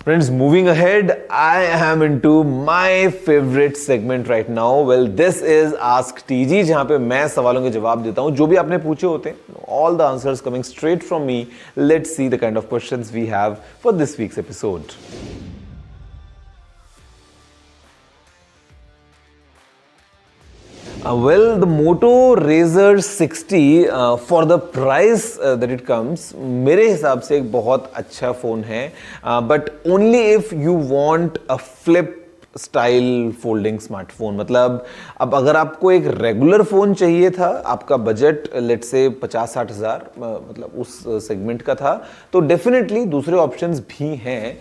Friends, moving ahead, I am into my favorite segment right now. Well, this is Ask TG, जहाँ पे मैं सवालों के जवाब देता हूँ जो भी आपने पूछे होते हैं. All the answers coming straight from me. Let's see the kind of questions we have for this week's episode. Well, the Moto Razr 60 for the price that it comes, मेरे हिसाब से एक बहुत अच्छा फ़ोन है, but only if you want a flip style folding smartphone. मतलब अब अगर आपको एक रेगुलर फ़ोन चाहिए था, आपका बजट लेट्स से 50-60 हज़ार मतलब उस सेगमेंट का था, तो डेफिनेटली दूसरे ऑप्शंस भी हैं.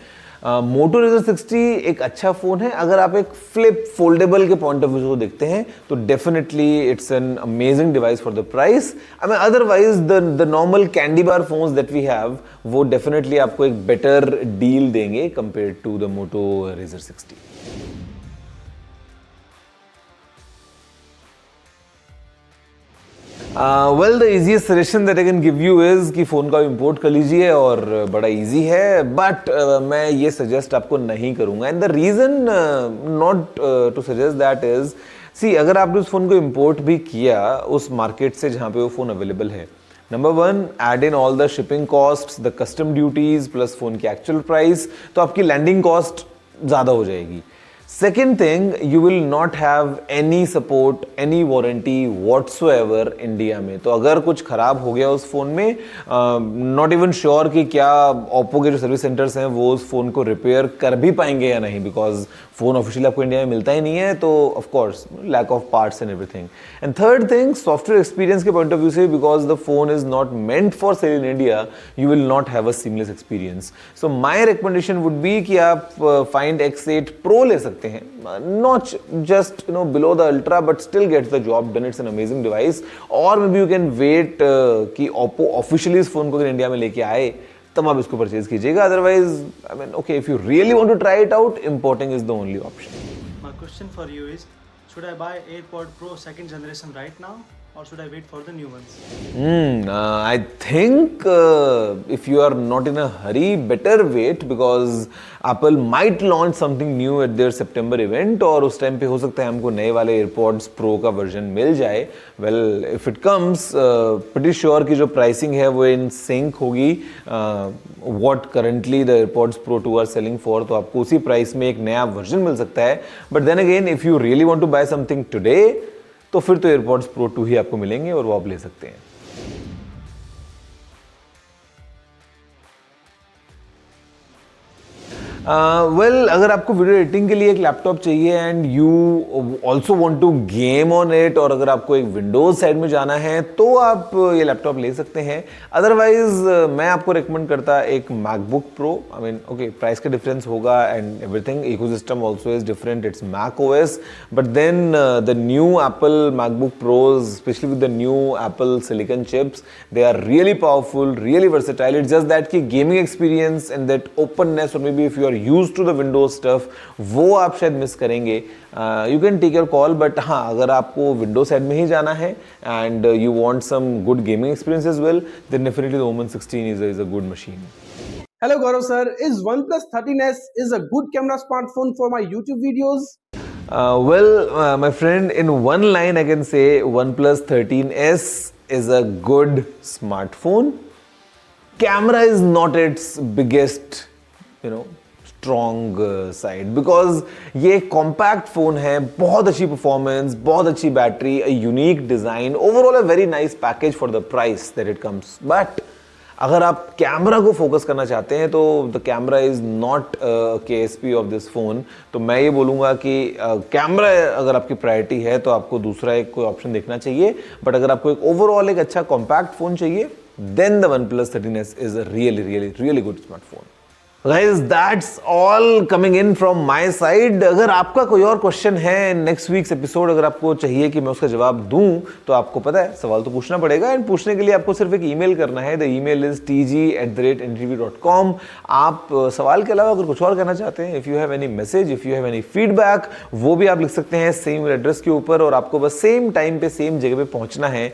मोटो रेजर 60 एक अच्छा फ़ोन है. अगर आप एक फ्लिप फोल्डेबल के पॉइंट ऑफ व्यू को देखते हैं तो definitely it's an amazing device for the price. I mean otherwise the normal candy bar phones that we have वो डेफिनेटली आपको एक बेटर डील देंगे compare to the Moto Razr 60. Well the easiest suggestion that I can give you is कि phone का import कर लीजिए और बड़ा इजी है, बट मैं ये सजेस्ट आपको नहीं करूँगा. And the reason not to suggest that is, see अगर आपने उस फ़ोन को इंपोर्ट भी किया उस मार्केट से जहाँ पे वो फ़ोन अवेलेबल है, number one, add in all the shipping cost, the custom duties plus phone की एक्चुअल प्राइस, तो आपकी लैंडिंग कॉस्ट ज़्यादा हो जाएगी. Second thing, you will not have any support, any warranty whatsoever India में. तो अगर कुछ ख़राब हो गया उस फ़ोन में, नॉट इवन श्योर कि क्या ओप्पो के जो सर्विस सेंटर्स हैं वो उस फ़ोन को रिपेयर कर भी पाएंगे या नहीं, बिकॉज फ़ोन ऑफिशियली आपको इंडिया में मिलता ही नहीं है. तो of course lack of parts and everything. And third thing, software experience के पॉइंट ऑफ व्यू से, because the phone is not meant for sale in India, you will not have a seamless experience. So my recommendation would be कि आप find X8 Pro ले सकते हैं. Not just below the Ultra, but still gets the job done. It's an amazing device. Or maybe you can wait कि Oppo officially इस phone को अगर India में लेके आए तब आप इसको परचेज कीजिएगा. Otherwise, I mean, okay, if you really want to try it out, importing is the only option. My question for you is, should I buy AirPod Pro 2nd generation right now, or should I wait for the new ones? I think if you are not in a hurry, better wait, because Apple might launch something new at their September event, और उस time पे हो सकता है हमको नए वाले AirPods Pro का वर्जन मिल जाए. Well, if it comes, pretty sure कि जो प्राइसिंग है वो इन सिंक होगी what currently the AirPods Pro 2 are selling for. तो आपको उसी प्राइस में एक नया वर्जन मिल सकता है. But then again, if you really want to buy something today, तो फिर तो AirPods Pro 2 ही आपको मिलेंगे और वो आप ले सकते हैं. वेल, अगर आपको वीडियो एडिटिंग के लिए एक लैपटॉप चाहिए and you also want to game on it, और अगर आपको एक विंडोज साइड में जाना है तो आप ये लैपटॉप ले सकते हैं. अदरवाइज मैं आपको रिकमेंड करता एक MacBook Pro. I mean okay, price का डिफरेंस होगा and everything, ecosystem also is different, it's Mac OS, but then the new Apple MacBook Pros, specially with the new Apple silicon chips, they are really powerful, really versatile. It's just that कि gaming experience and that openness, और maybe if you are used to the Windows stuff, वो आप शायद miss करेंगे. You can take your call, but हाँ, अगर आपको window side में ही जाना है and you want some good gaming experience as well, then definitely the Omen 16 is a good machine. Hello Gaurav sir, is OnePlus 13s is a good camera smartphone for my YouTube videos? Well, my friend, in one line I can say OnePlus 13s is a good smartphone. Camera is not its biggest, strong side, because ये compact phone है, बहुत अच्छी performance, बहुत अच्छी battery, a unique design, overall a very nice package for the price that it comes. But अगर आप camera को focus करना चाहते हैं तो the camera is not KSP of this phone. तो मैं ये बोलूँगा कि कैमरा अगर आपकी प्रायोरिटी है तो आपको दूसरा एक कोई ऑप्शन देखना चाहिए. बट अगर आपको एक ओवरऑल एक अच्छा कॉम्पैक्ट फोन चाहिए, then the OnePlus 13s is a really good smartphone. Guys, that's all coming in from my side. अगर आपका कोई और क्वेश्चन है नेक्स्ट वीक्स एपिसोड, अगर आपको चाहिए कि मैं उसका जवाब दूं, तो आपको पता है सवाल तो पूछना पड़ेगा. एंड पूछने के लिए आपको सिर्फ एक ईमेल करना है. The email is tg@ntv.com. आप सवाल के अलावा अगर कुछ और कहना चाहते हैं, if you have any message, if you have any feedback, वो भी आप लिख सकते हैं सेम एड्रेस के ऊपर, और आपको बस सेम टाइम पे सेम जगह पे पहुंचना है.